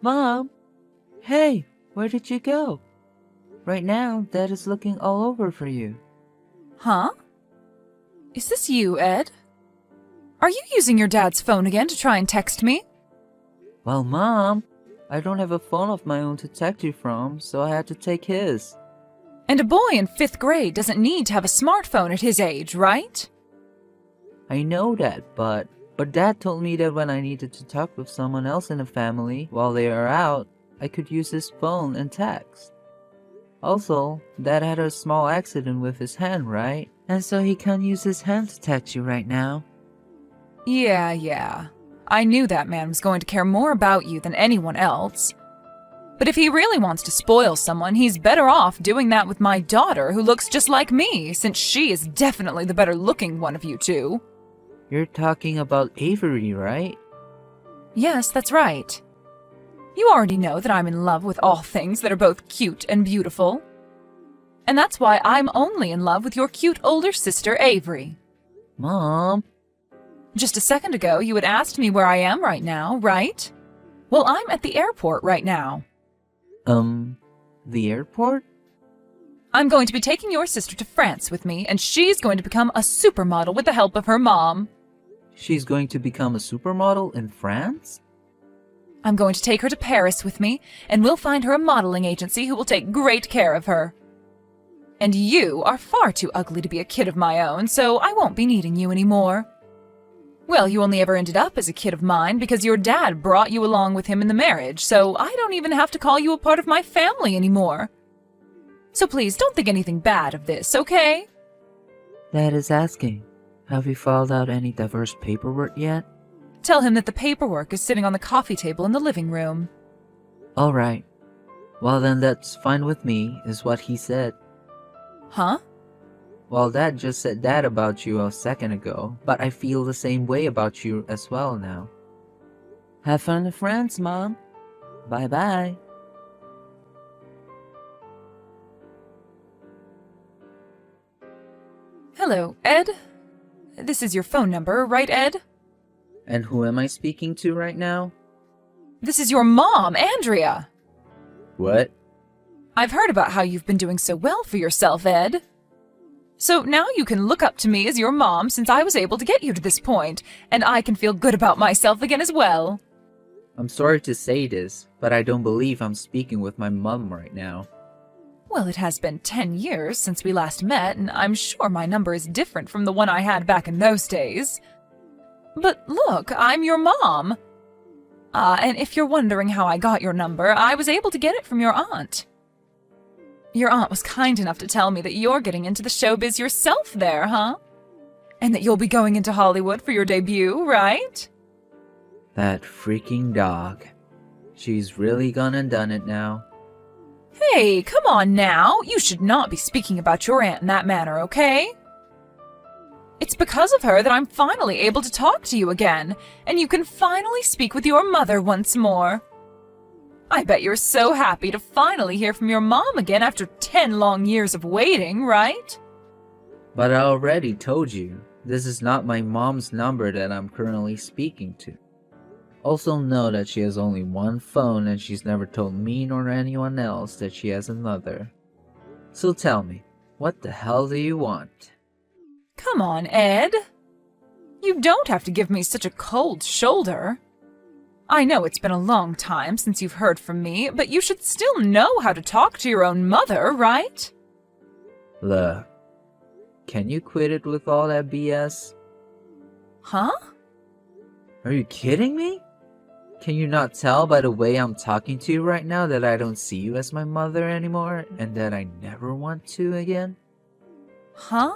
Mom? Hey, where did you go? Right now, Dad is looking all over for you. Huh? Is this you, Ed? Are you using your dad's phone again to try and text me? Well, Mom, I don't have a phone of my own to text you from, so I had to take his. And a boy in 5th grade doesn't need to have a smartphone at his age, right? I know that, but Dad told me that when I needed to talk with someone else in the family while they are out, I could use his phone and text. Also, Dad had a small accident with his hand, right? And so he can't use his hand to text you right now. Yeah. I knew that man was going to care more about you than anyone else. But if he really wants to spoil someone, he's better off doing that with my daughter, who looks just like me, since she is definitely the better looking one of you two. You're talking about Avery, right? Yes, that's right. You already know that I'm in love with all things that are both cute and beautiful. And that's why I'm only in love with your cute older sister, Avery. Mom? Just a second ago, you had asked me where I am right now, right? Well, I'm at the airport right now. The airport? I'm going to be taking your sister to France with me, and she's going to become a supermodel with the help of her mom. She's going to become a supermodel in France? I'm going to take her to Paris with me, and we'll find her a modeling agency who will take great care of her. And you are far too ugly to be a kid of my own, so I won't be needing you anymore. Well, you only ever ended up as a kid of mine because your dad brought you along with him in the marriage, so I don't even have to call you a part of my family anymore. So please, don't think anything bad of this, okay? Dad is asking, have you filed out any divorce paperwork yet? Tell him that the paperwork is sitting on the coffee table in the living room. Alright. Well then that's fine with me, is what he said. Huh? Well, Dad just said that about you a second ago, but I feel the same way about you as well now. Have fun in France, Mom. Bye-bye. Hello, Ed? This is your phone number, right, Ed? And who am I speaking to right now? This is your mom, Andrea. What? I've heard about how you've been doing so well for yourself, Ed. So now you can look up to me as your mom since I was able to get you to this point, and I can feel good about myself again as well. I'm sorry to say this, but I don't believe I'm speaking with my mom right now. Well, it has been 10 years since we last met, and I'm sure my number is different from the one I had back in those days. But look, I'm your mom. And if you're wondering how I got your number, I was able to get it from your aunt. Your aunt was kind enough to tell me that you're getting into the showbiz yourself there, huh? And that you'll be going into Hollywood for your debut, right? That freaking dog. She's really gone and done it now. Hey, come on now. You should not be speaking about your aunt in that manner, okay? It's because of her that I'm finally able to talk to you again, and you can finally speak with your mother once more. I bet you're so happy to finally hear from your mom again after 10 long years of waiting, right? But I already told you, this is not my mom's number that I'm currently speaking to. Also know that she has only one phone and she's never told me nor anyone else that she has another. So tell me, what the hell do you want? Come on, Ed. You don't have to give me such a cold shoulder. I know it's been a long time since you've heard from me, but you should still know how to talk to your own mother, right? Look, can you quit it with all that BS? Huh? Are you kidding me? Can you not tell by the way I'm talking to you right now that I don't see you as my mother anymore and that I never want to again? Huh?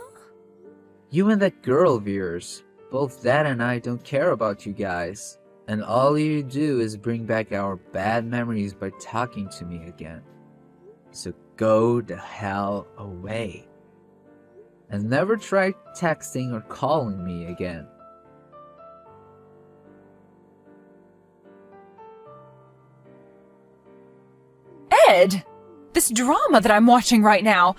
You and that girl of yours, both Dad and I don't care about you guys. And all you do is bring back our bad memories by talking to me again. So go the hell away. And never try texting or calling me again. Ed! This drama that I'm watching right now,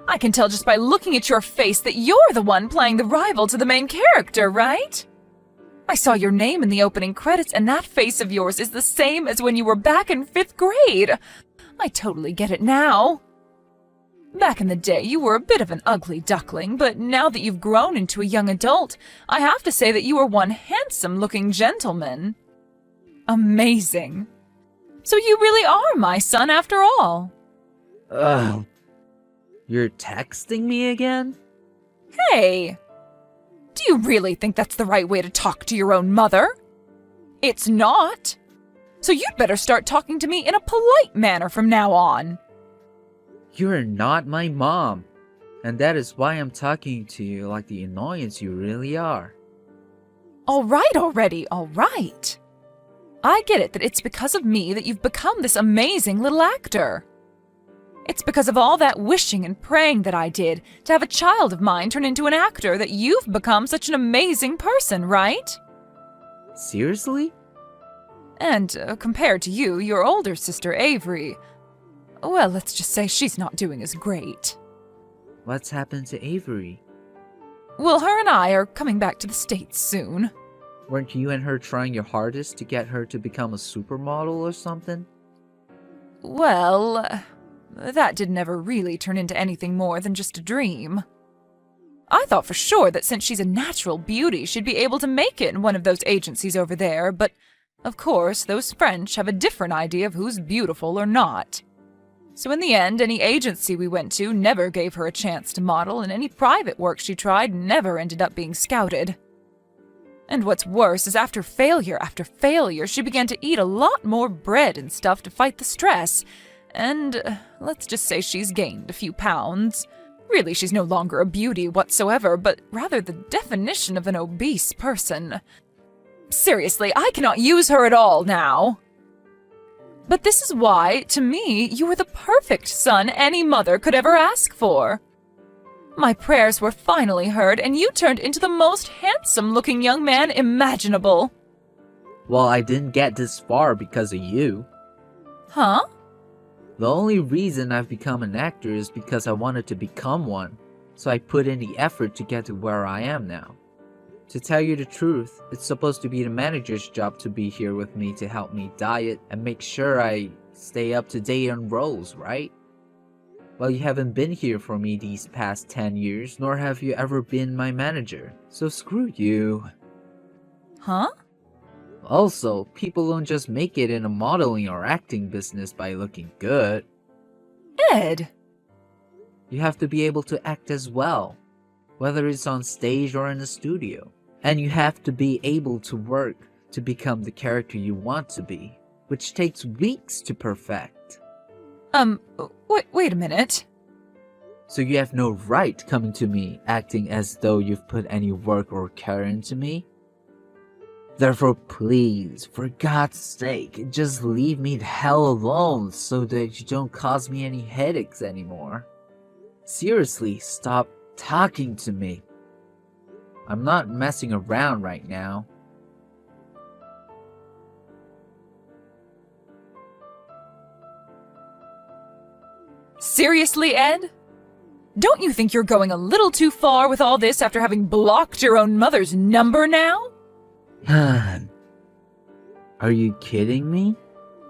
I can tell just by looking at your face that you're the one playing the rival to the main character, right? I saw your name in the opening credits, and that face of yours is the same as when you were back in 5th grade. I totally get it now. Back in the day, you were a bit of an ugly duckling, but now that you've grown into a young adult, I have to say that you are one handsome-looking gentleman. Amazing. So you really are my son after all. Ugh. You're texting me again? Hey! Do you really think that's the right way to talk to your own mother? It's not. So you'd better start talking to me in a polite manner from now on. You're not my mom. And that is why I'm talking to you like the annoyance you really are. All right already, all right. I get it that it's because of me that you've become this amazing little actor. It's because of all that wishing and praying that I did to have a child of mine turn into an actor that you've become such an amazing person, right? Seriously? And compared to you, your older sister Avery, well, let's just say she's not doing as great. What's happened to Avery? Well, her and I are coming back to the States soon. Weren't you and her trying your hardest to get her to become a supermodel or something? Well, that did never really turn into anything more than just a dream. I thought for sure that since she's a natural beauty, she'd be able to make it in one of those agencies over there, but of course, those French have a different idea of who's beautiful or not. So in the end, any agency we went to never gave her a chance to model, and any private work she tried never ended up being scouted. And what's worse is after failure, she began to eat a lot more bread and stuff to fight the stress. And let's just say she's gained a few pounds. Really, she's no longer a beauty whatsoever, but rather the definition of an obese person. Seriously, I cannot use her at all now. But this is why, to me, you were the perfect son any mother could ever ask for. My prayers were finally heard, and you turned into the most handsome-looking young man imaginable. Well, I didn't get this far because of you. Huh? The only reason I've become an actor is because I wanted to become one, so I put in the effort to get to where I am now. To tell you the truth, it's supposed to be the manager's job to be here with me to help me diet and make sure I stay up to date on roles, right? Well, you haven't been here for me these past 10 years, nor have you ever been my manager, so screw you. Huh? Also, people don't just make it in a modeling or acting business by looking good. Ed! You have to be able to act as well, whether it's on stage or in the studio. And you have to be able to work to become the character you want to be, which takes weeks to perfect. Wait a minute. So you have no right coming to me acting as though you've put any work or care into me? Therefore, please, for God's sake, just leave me the hell alone so that you don't cause me any headaches anymore. Seriously, stop talking to me. I'm not messing around right now. Seriously, Ed? Don't you think you're going a little too far with all this after having blocked your own mother's number now? Are you kidding me?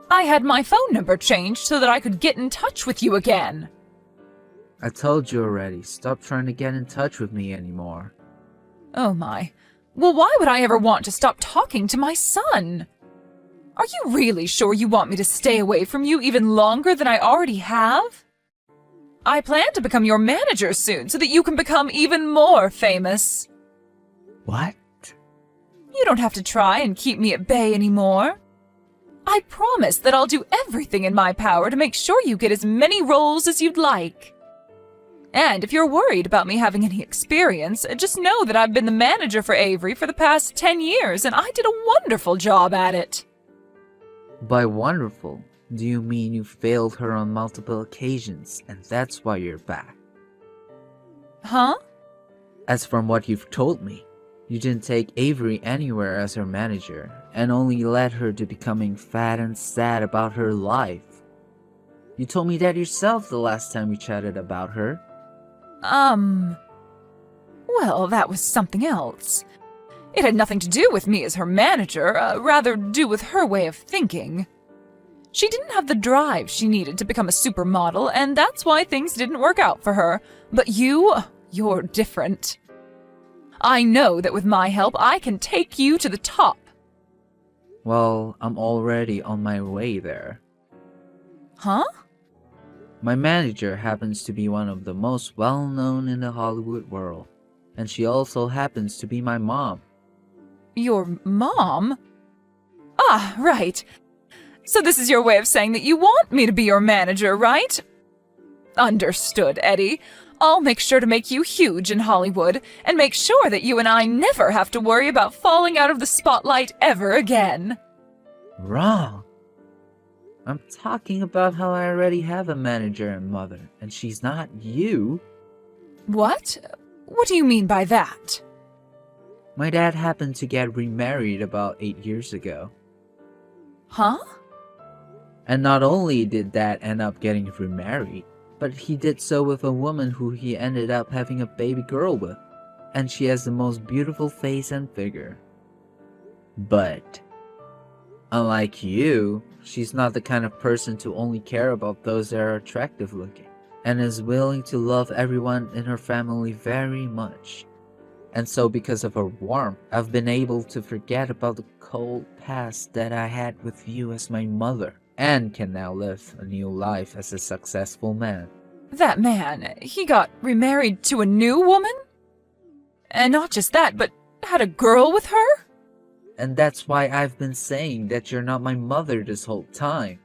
I had my phone number changed so that I could get in touch with you again. I told you already, stop trying to get in touch with me anymore. Oh my. Well, why would I ever want to stop talking to my son? Are you really sure you want me to stay away from you even longer than I already have? I plan to become your manager soon so that you can become even more famous. What? You don't have to try and keep me at bay anymore. I promise that I'll do everything in my power to make sure you get as many roles as you'd like. And if you're worried about me having any experience, just know that I've been the manager for Avery for the past 10 years, and I did a wonderful job at it. By wonderful, do you mean you failed her on multiple occasions, and that's why you're back? Huh? As from what you've told me, you didn't take Avery anywhere as her manager, and only led her to becoming fat and sad about her life. You told me that yourself the last time we chatted about her. Well, that was something else. It had nothing to do with me as her manager, rather do with her way of thinking. She didn't have the drive she needed to become a supermodel, and that's why things didn't work out for her. But you're different. I know that with my help, I can take you to the top. Well, I'm already on my way there. Huh? My manager happens to be one of the most well-known in the Hollywood world, and she also happens to be my mom. Your mom? Ah, right. So this is your way of saying that you want me to be your manager, right? Understood, Eddie. I'll make sure to make you huge in Hollywood, and make sure that you and I never have to worry about falling out of the spotlight ever again. Wrong. I'm talking about how I already have a manager and mother, and she's not you. What? What do you mean by that? My dad happened to get remarried about 8 years ago. Huh? And not only did Dad end up getting remarried, but he did so with a woman who he ended up having a baby girl with, and she has the most beautiful face and figure. But, unlike you, she's not the kind of person to only care about those that are attractive looking, and is willing to love everyone in her family very much. And so because of her warmth, I've been able to forget about the cold past that I had with you as my mother, and can now live a new life as a successful man. That man, he got remarried to a new woman? And not just that, but had a girl with her? And that's why I've been saying that you're not my mother this whole time.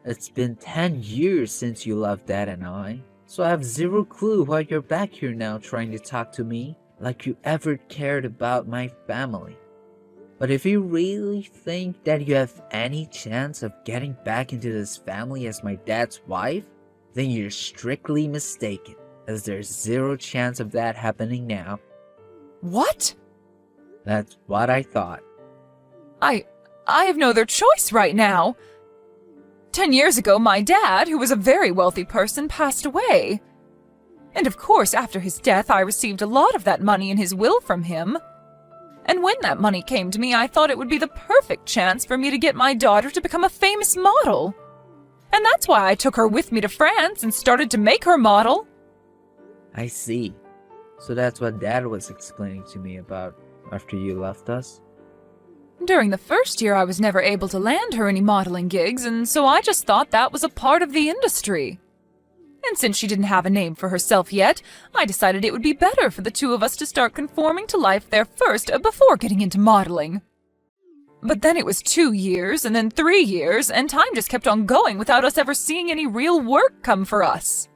It's been 10 years since you left Dad and I, so I have zero clue why you're back here now trying to talk to me like you ever cared about my family. But if you really think that you have any chance of getting back into this family as my dad's wife, then you're strictly mistaken, as there's zero chance of that happening now. What? That's what I thought. I have no other choice right now. 10 years ago, my dad, who was a very wealthy person, passed away. And of course, after his death, I received a lot of that money in his will from him. And when that money came to me, I thought it would be the perfect chance for me to get my daughter to become a famous model. And that's why I took her with me to France and started to make her model. I see. So that's what Dad was explaining to me about after you left us? During the first year, I was never able to land her any modeling gigs, and so I just thought that was a part of the industry. And since she didn't have a name for herself yet, I decided it would be better for the two of us to start conforming to life there first before getting into modeling. But then it was 2 years, and then 3 years, and time just kept on going without us ever seeing any real work come for us.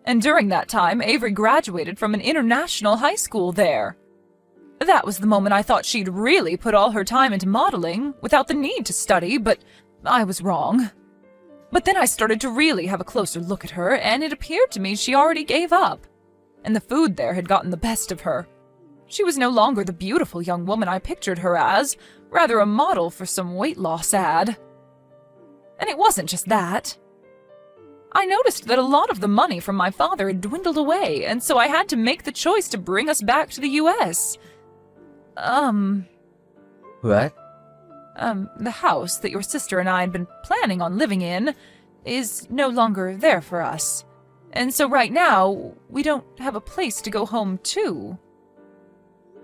And during that time, Avery graduated from an international high school there. That was the moment I thought she'd really put all her time into modeling, without the need to study, but I was wrong. But then I started to really have a closer look at her, and it appeared to me she already gave up. And the food there had gotten the best of her. She was no longer the beautiful young woman I pictured her as, rather a model for some weight loss ad. And it wasn't just that. I noticed that a lot of the money from my father had dwindled away, and so I had to make the choice to bring us back to the U.S. What? The house that your sister and I had been planning on living in is no longer there for us. And so right now, we don't have a place to go home to.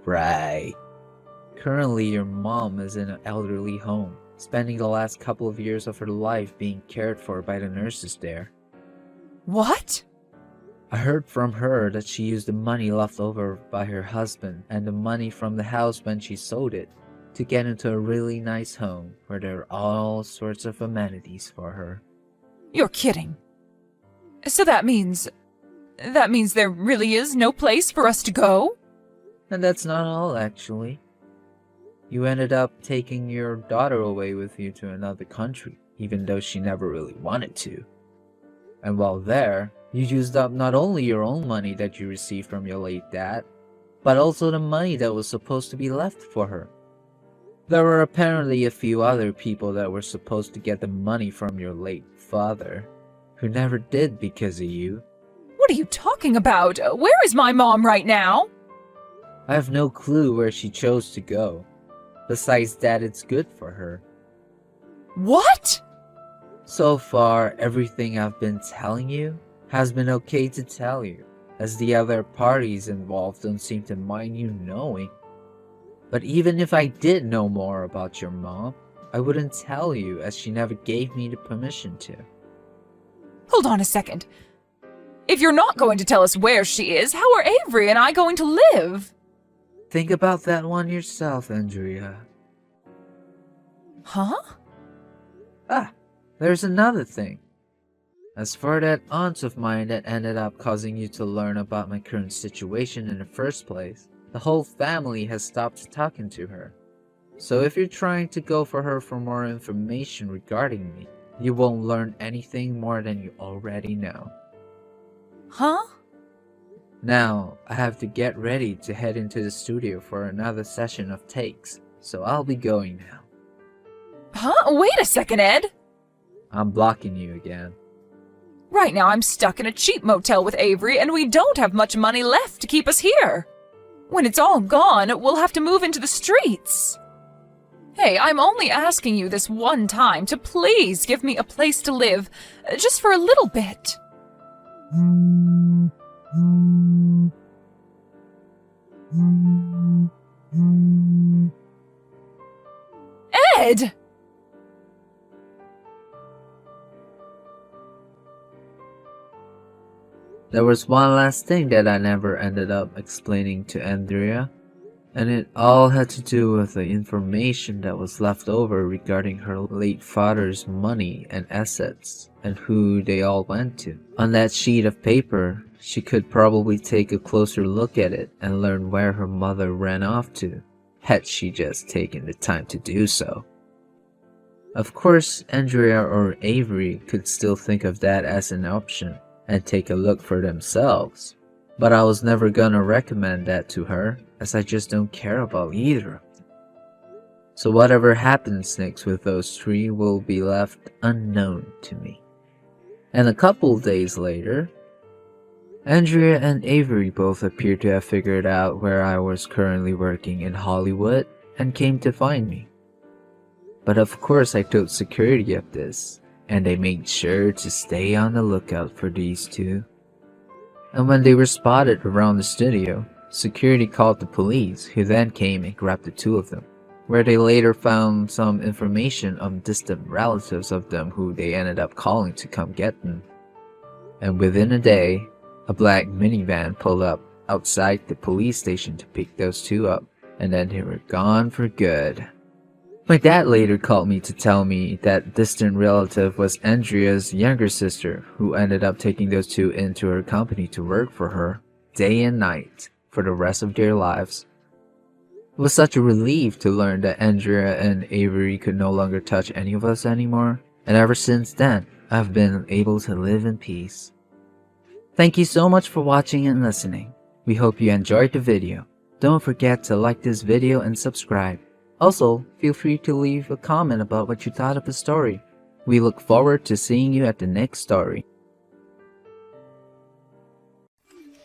Right. Currently, your mom is in an elderly home, spending the last couple of years of her life being cared for by the nurses there. What? I heard from her that she used the money left over by her husband and the money from the house when she sold it to get into a really nice home where there are all sorts of amenities for her. You're kidding. So that means there really is no place for us to go? And that's not all, actually. You ended up taking your daughter away with you to another country, even though she never really wanted to. And while there, you used up not only your own money that you received from your late dad, but also the money that was supposed to be left for her. There were apparently a few other people that were supposed to get the money from your late father, who never did because of you. What are you talking about? Where is my mom right now? I have no clue where she chose to go. Besides that, it's good for her. What? So far, everything I've been telling you has been okay to tell you, as the other parties involved don't seem to mind you knowing. But even if I did know more about your mom, I wouldn't tell you, as she never gave me the permission to. Hold on a second. If you're not going to tell us where she is, how are Avery and I going to live? Think about that one yourself, Andrea. Huh? There's another thing. As for that aunt of mine that ended up causing you to learn about my current situation in the first place, the whole family has stopped talking to her. So if you're trying to go for her for more information regarding me, you won't learn anything more than you already know. Huh? Now, I have to get ready to head into the studio for another session of takes, so I'll be going now. Huh? Wait a second, Ed. I'm blocking you again. Right now I'm stuck in a cheap motel with Avery and we don't have much money left to keep us here. When it's all gone, we'll have to move into the streets. Hey, I'm only asking you this one time to please give me a place to live, just for a little bit. Ed! There was one last thing that I never ended up explaining to Andrea, and it all had to do with the information that was left over regarding her late father's money and assets, and who they all went to. On that sheet of paper, she could probably take a closer look at it and learn where her mother ran off to, had she just taken the time to do so. Of course, Andrea or Avery could still think of that as an option and take a look for themselves, but I was never gonna recommend that to her, as I just don't care about either of them. So whatever happens next with those three will be left unknown to me. And a couple days later, Andrea and Avery both appeared to have figured out where I was currently working in Hollywood and came to find me. But of course I told security of this, and they made sure to stay on the lookout for these two. And when they were spotted around the studio, security called the police, who then came and grabbed the two of them, where they later found some information on distant relatives of them who they ended up calling to come get them. And within a day, a black minivan pulled up outside the police station to pick those two up, and then they were gone for good. My dad later called me to tell me that distant relative was Andrea's younger sister, who ended up taking those two into her company to work for her, day and night, for the rest of their lives. It was such a relief to learn that Andrea and Avery could no longer touch any of us anymore, and ever since then, I've been able to live in peace. Thank you so much for watching and listening. We hope you enjoyed the video. Don't forget to like this video and subscribe. Also, feel free to leave a comment about what you thought of the story. We look forward to seeing you at the next story.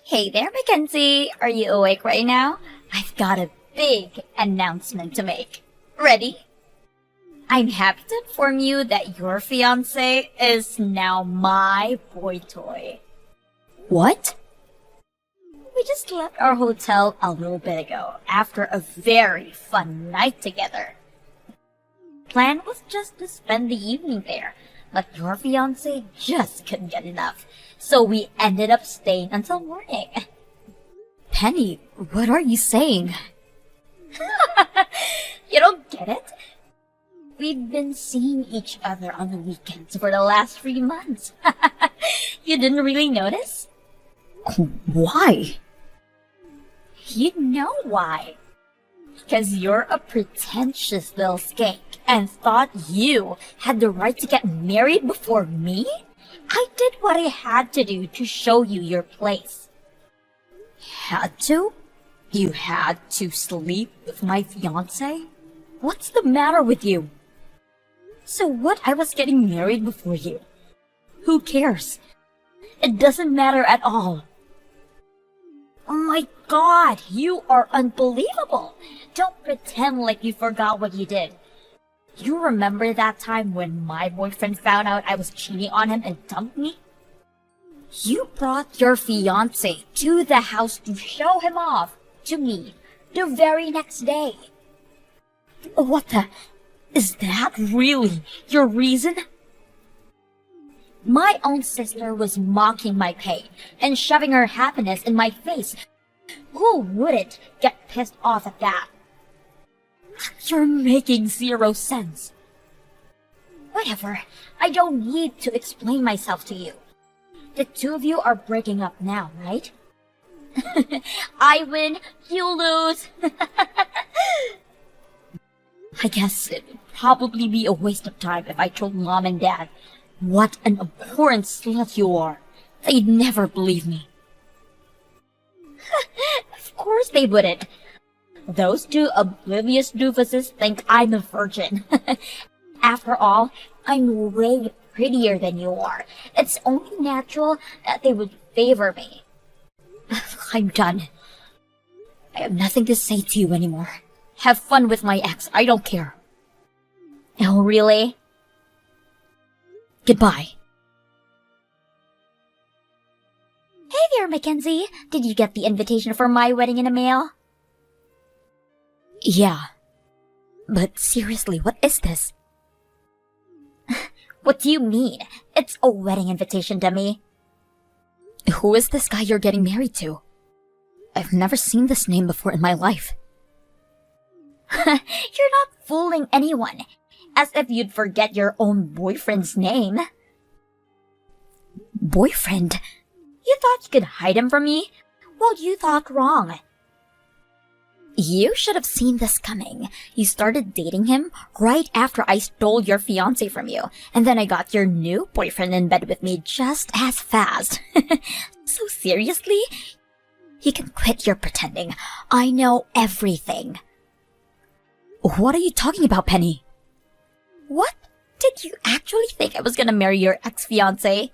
Hey there, Mackenzie. Are you awake right now? I've got a big announcement to make. Ready? I'm happy to inform you that your fiancé is now my boy toy. What? We just left our hotel a little bit ago after a very fun night together. Plan was just to spend the evening there, but your fiancé just couldn't get enough, so we ended up staying until morning. Penny, what are you saying? You don't get it? We've been seeing each other on the weekends for the last 3 months. You didn't really notice? Why? You know why. Because you're a pretentious little skank and thought you had the right to get married before me? I did what I had to do to show you your place. Had to? You had to sleep with my fiancé? What's the matter with you? So what, I was getting married before you? Who cares? It doesn't matter at all. Oh my god, you are unbelievable. Don't pretend like you forgot what you did. You remember that time when my boyfriend found out I was cheating on him and dumped me? You brought your fiancé to the house to show him off to me the very next day. What the? Is that really your reason? My own sister was mocking my pain and shoving her happiness in my face. Who wouldn't get pissed off at that? You're making zero sense. Whatever. I don't need to explain myself to you. The two of you are breaking up now, right? I win, you lose. I guess it would probably be a waste of time if I told Mom and Dad what an abhorrent slut you are. They'd never believe me. Of course they wouldn't. Those two oblivious doofuses think I'm a virgin. After all, I'm way prettier than you are. It's only natural that they would favor me. I'm done. I have nothing to say to you anymore. Have fun with my ex. I don't care. Oh, really? Goodbye. Hey there, Mackenzie. Did you get the invitation for my wedding in the mail? Yeah. But seriously, what is this? What do you mean? It's a wedding invitation, dummy. Who is this guy you're getting married to? I've never seen this name before in my life. You're not fooling anyone. As if you'd forget your own boyfriend's name. Boyfriend? You thought you could hide him from me? Well, you thought wrong. You should have seen this coming. You started dating him right after I stole your fiancé from you, and then I got your new boyfriend in bed with me just as fast. So seriously? You can quit your pretending. I know everything. What are you talking about, Penny? What? Did you actually think I was gonna marry your ex-fiancé?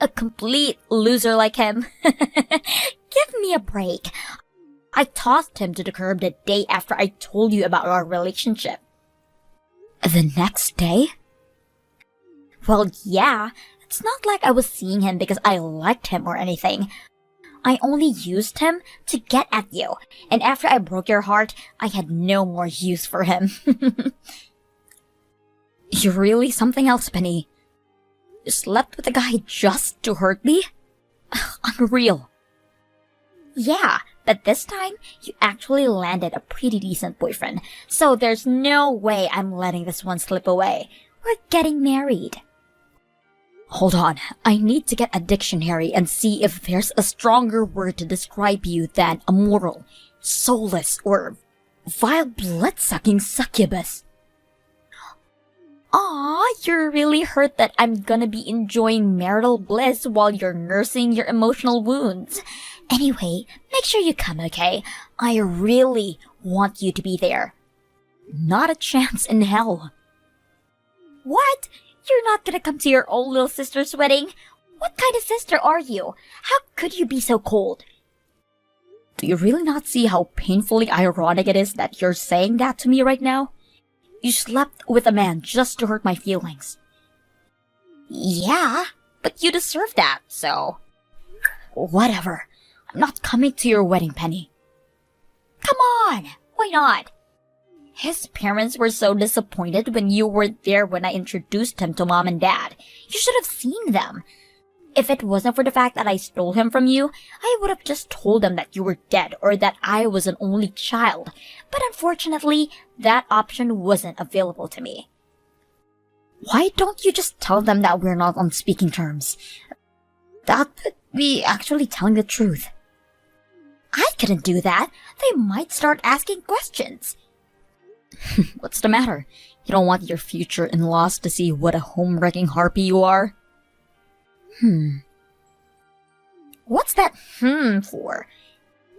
A complete loser like him? Give me a break. I tossed him to the curb the day after I told you about our relationship. The next day? Well, yeah. It's not like I was seeing him because I liked him or anything. I only used him to get at you, and after I broke your heart, I had no more use for him. You're really something else, Penny. You slept with a guy just to hurt me? Unreal. Yeah, but this time, you actually landed a pretty decent boyfriend, so there's no way I'm letting this one slip away. We're getting married. Hold on, I need to get a dictionary and see if there's a stronger word to describe you than immoral, soulless, or vile blood-sucking succubus. Aw, you're really hurt that I'm gonna be enjoying marital bliss while you're nursing your emotional wounds. Anyway, make sure you come, okay? I really want you to be there. Not a chance in hell. What? You're not gonna come to your old little sister's wedding? What kind of sister are you? How could you be so cold? Do you really not see how painfully ironic it is that you're saying that to me right now? You slept with a man just to hurt my feelings. Yeah, but you deserve that, so... Whatever. I'm not coming to your wedding, Penny. Come on! Why not? His parents were so disappointed when you weren't there when I introduced him to Mom and Dad. You should have seen them. If it wasn't for the fact that I stole him from you, I would have just told them that you were dead or that I was an only child. But unfortunately, that option wasn't available to me. Why don't you just tell them that we're not on speaking terms? That would be actually telling the truth. I couldn't do that. They might start asking questions. What's the matter? You don't want your future in-laws to see what a home-wrecking harpy you are? What's that for?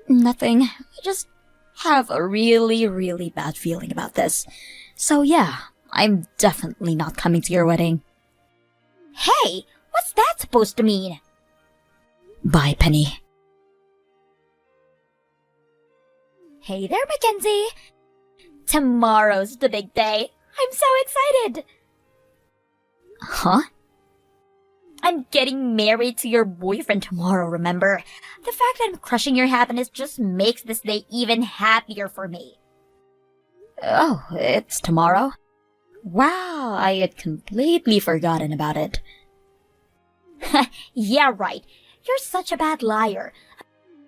Nothing. I just have a really, really bad feeling about this. So yeah, I'm definitely not coming to your wedding. Hey, what's that supposed to mean? Bye, Penny. Hey there, Mackenzie! Tomorrow's the big day. I'm so excited! Huh? I'm getting married to your boyfriend tomorrow, remember? The fact that I'm crushing your happiness just makes this day even happier for me. Oh, it's tomorrow? Wow, I had completely forgotten about it. Yeah, right. You're such a bad liar.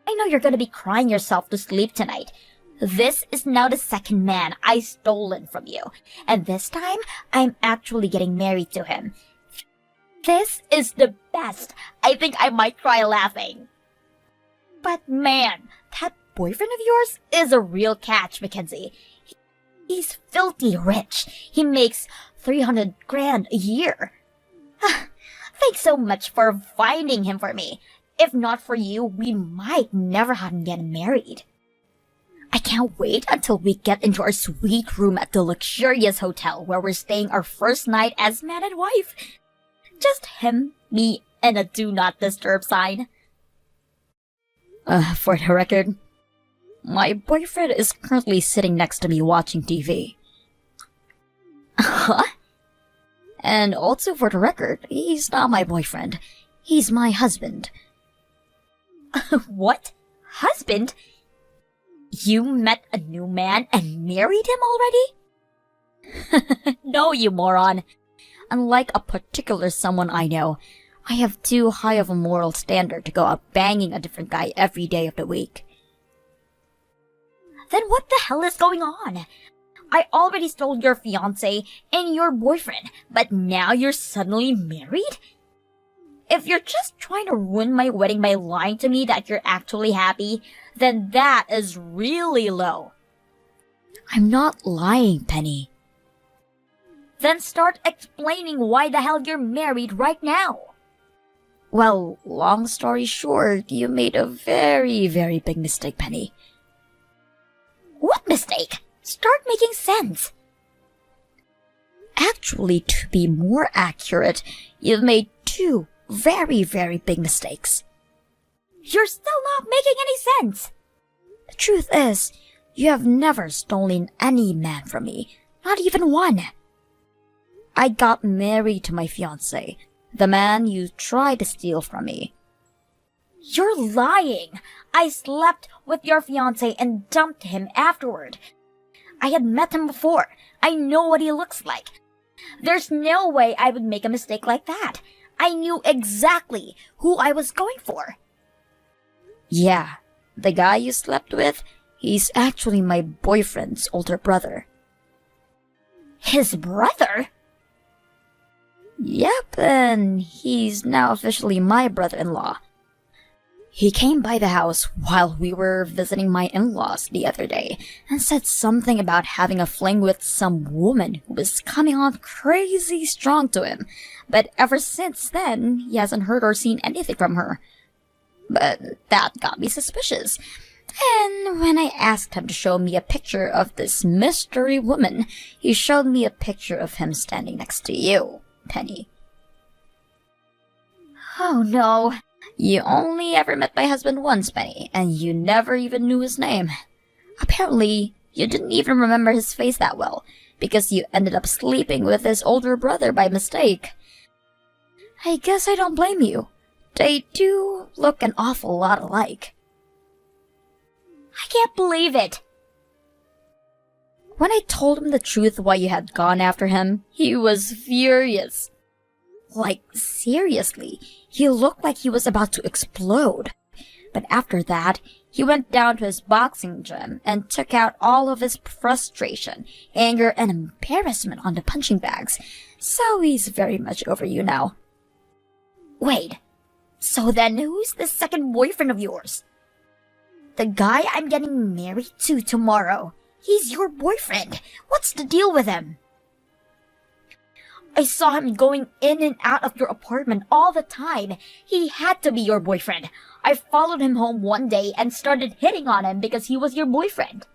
I know you're gonna be crying yourself to sleep tonight. This is now the second man I stolen from you, and this time I'm actually getting married to him. This is the best. I think I might cry laughing. But man, that boyfriend of yours is a real catch, Mackenzie. He's filthy rich. He makes 300 grand a year. Thanks so much for finding him for me. If not for you, we might never have gotten married. I can't wait until we get into our sweet room at the luxurious hotel where we're staying our first night as man and wife. Just him, me, and a do not disturb sign. For the record, my boyfriend is currently sitting next to me watching TV. Huh? And also for the record, he's not my boyfriend. He's my husband. What? Husband? You met a new man and married him already? No, you moron. Unlike a particular someone I know, I have too high of a moral standard to go out banging a different guy every day of the week. Then what the hell is going on? I already stole your fiancé and your boyfriend, but now you're suddenly married? If you're just trying to ruin my wedding by lying to me that you're actually happy, then that is really low. I'm not lying, Penny. Then start explaining why the hell you're married right now. Well, long story short, you made a very, very big mistake, Penny. What mistake? Start making sense. Actually, to be more accurate, you've made two very, very big mistakes. You're still not making any sense. The truth is, you have never stolen any man from me, not even one. I got married to my fiancé, the man you tried to steal from me. You're lying. I slept with your fiancé and dumped him afterward. I had met him before. I know what he looks like. There's no way I would make a mistake like that. I knew exactly who I was going for. Yeah, the guy you slept with, he's actually my boyfriend's older brother. His brother? Yep, and he's now officially my brother-in-law. He came by the house while we were visiting my in-laws the other day and said something about having a fling with some woman who was coming on crazy strong to him, but ever since then, he hasn't heard or seen anything from her. But that got me suspicious. And when I asked him to show me a picture of this mystery woman, he showed me a picture of him standing next to you, Penny. Oh no. You only ever met my husband once, Penny, and you never even knew his name. Apparently, you didn't even remember his face that well, because you ended up sleeping with his older brother by mistake. I guess I don't blame you. They do look an awful lot alike. I can't believe it! When I told him the truth why you had gone after him, he was furious. Like, seriously, he looked like he was about to explode. But after that, he went down to his boxing gym and took out all of his frustration, anger, and embarrassment on the punching bags. So he's very much over you now. Wait, so then who's the second boyfriend of yours? The guy I'm getting married to tomorrow. He's your boyfriend. What's the deal with him? I saw him going in and out of your apartment all the time. He had to be your boyfriend. I followed him home one day and started hitting on him because he was your boyfriend.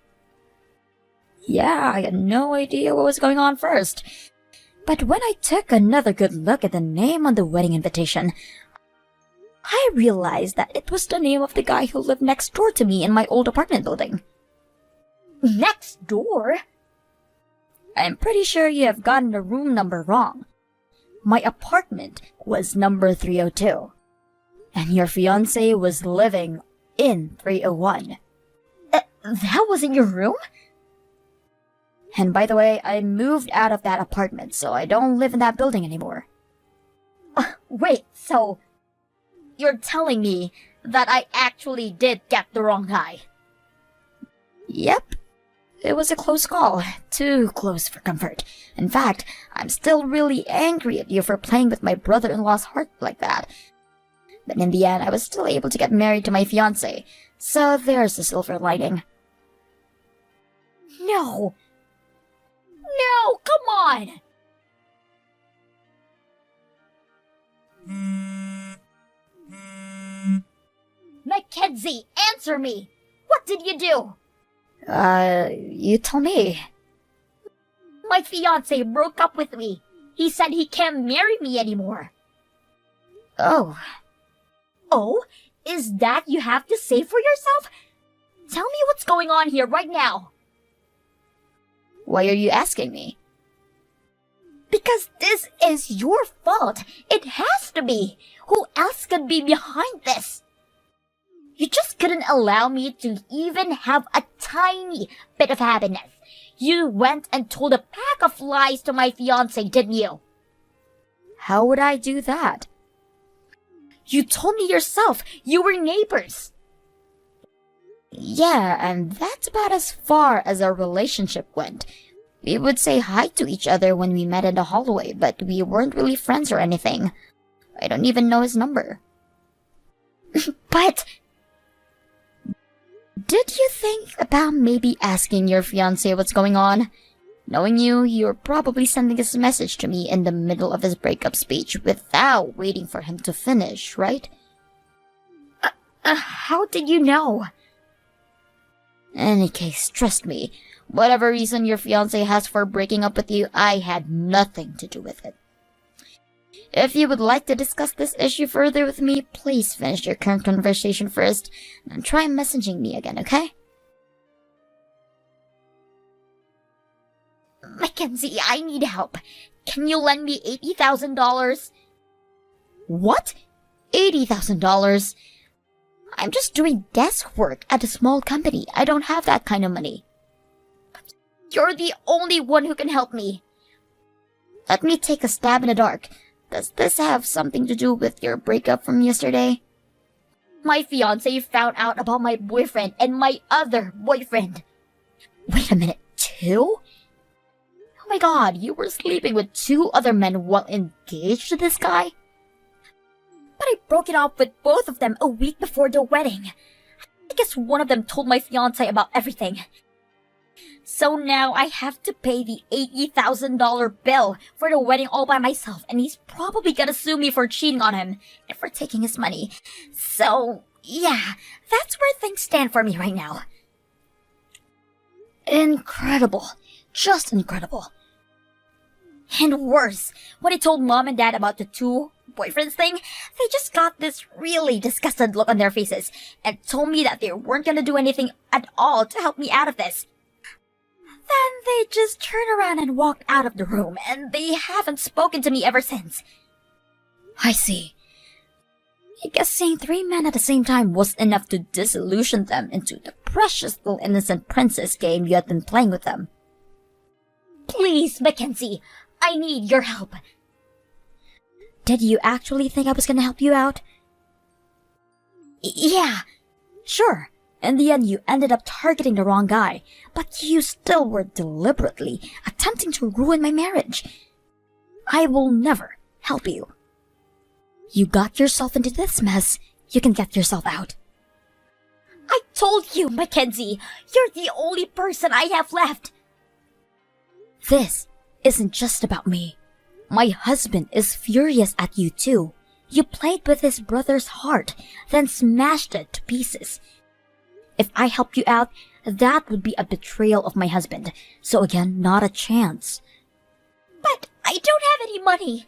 Yeah, I had no idea what was going on first. But when I took another good look at the name on the wedding invitation, I realized that it was the name of the guy who lived next door to me in my old apartment building. Next door? I'm pretty sure you have gotten the room number wrong. My apartment was number 302. And your fiancé was living in 301. That wasn't your room? And by the way, I moved out of that apartment, so I don't live in that building anymore. Wait, so you're telling me that I actually did get the wrong guy? Yep. It was a close call. Too close for comfort. In fact, I'm still really angry at you for playing with my brother-in-law's heart like that. But in the end, I was still able to get married to my fiancé, so there's the silver lining. No! No, come on! Mackenzie, answer me! What did you do? You tell me. My fiancé broke up with me. He said he can't marry me anymore. Oh. Oh? Is that you have to say for yourself? Tell me what's going on here right now. Why are you asking me? Because this is your fault. It has to be. Who else could be behind this? You just couldn't allow me to even have a tiny bit of happiness. You went and told a pack of lies to my fiancé, didn't you? How would I do that? You told me yourself. You were neighbors. Yeah, and that's about as far as our relationship went. We would say hi to each other when we met in the hallway, but we weren't really friends or anything. I don't even know his number. But did you think about maybe asking your fiancé what's going on? Knowing you, you're probably sending this message to me in the middle of his breakup speech without waiting for him to finish, right? How did you know? Any case, trust me, whatever reason your fiancé has for breaking up with you, I had nothing to do with it. If you would like to discuss this issue further with me, please finish your current conversation first, and try messaging me again, okay? Mackenzie, I need help. Can you lend me $80,000? What? $80,000? I'm just doing desk work at a small company. I don't have that kind of money. But you're the only one who can help me. Let me take a stab in the dark. Does this have something to do with your breakup from yesterday? My fiancé found out about my boyfriend and my other boyfriend. Wait a minute, 2? Oh my god, you were sleeping with 2 other men while engaged to this guy? But I broke it off with both of them a week before the wedding. I guess one of them told my fiancé about everything. So now I have to pay the $80,000 bill for the wedding all by myself, and he's probably gonna sue me for cheating on him and for taking his money. So, yeah, that's where things stand for me right now. Incredible. Just incredible. And worse, when I told Mom and Dad about the 2 boyfriends thing, they just got this really disgusted look on their faces and told me that they weren't gonna do anything at all to help me out of this. Then they just turned around and walked out of the room, and they haven't spoken to me ever since. I see. I guess seeing 3 men at the same time was enough to disillusion them into the precious little innocent princess game you had been playing with them. Please, Mackenzie, I need your help. Did you actually think I was gonna help you out? Yeah, sure. In the end, you ended up targeting the wrong guy, but you still were deliberately attempting to ruin my marriage. I will never help you. You got yourself into this mess. You can get yourself out. I told you, Mackenzie, you're the only person I have left. This isn't just about me. My husband is furious at you too. You played with his brother's heart, then smashed it to pieces. If I help you out, that would be a betrayal of my husband. So again, not a chance. But I don't have any money.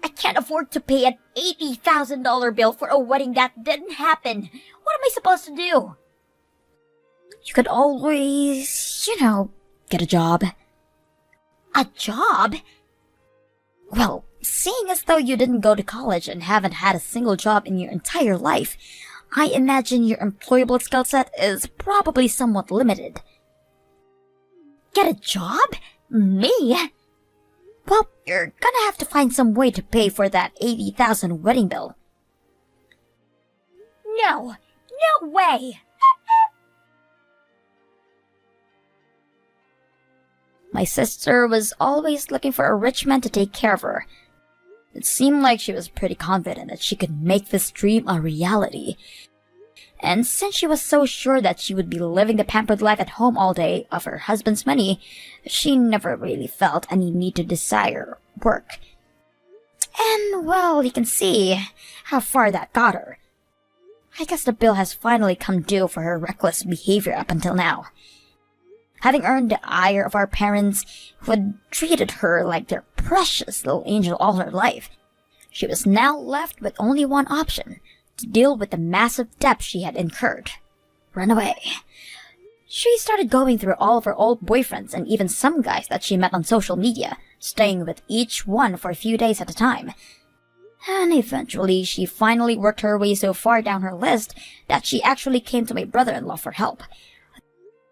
I can't afford to pay an $80,000 bill for a wedding that didn't happen. What am I supposed to do? You could always, get a job. A job? Well, seeing as though you didn't go to college and haven't had a single job in your entire life, I imagine your employable skill set is probably somewhat limited. Get a job? Me? Well, you're gonna have to find some way to pay for that 80,000 wedding bill. No! No way! My sister was always looking for a rich man to take care of her. It seemed like she was pretty confident that she could make this dream a reality. And since she was so sure that she would be living the pampered life at home all day of her husband's money, she never really felt any need to desire work. And, well, you can see how far that got her. I guess the bill has finally come due for her reckless behavior up until now. Having earned the ire of our parents, who had treated her like their precious little angel all her life, she was now left with only one option: to deal with the massive debt she had incurred. Run away. She started going through all of her old boyfriends and even some guys that she met on social media, staying with each one for a few days at a time. And eventually, she finally worked her way so far down her list that she actually came to my brother-in-law for help.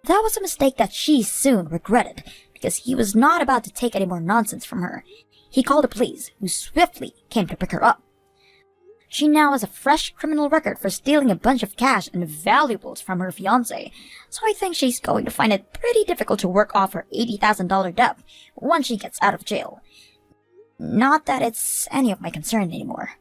That was a mistake that she soon regretted, because he was not about to take any more nonsense from her. He called the police, who swiftly came to pick her up. She now has a fresh criminal record for stealing a bunch of cash and valuables from her fiancé, so I think she's going to find it pretty difficult to work off her $80,000 debt once she gets out of jail. Not that it's any of my concern anymore.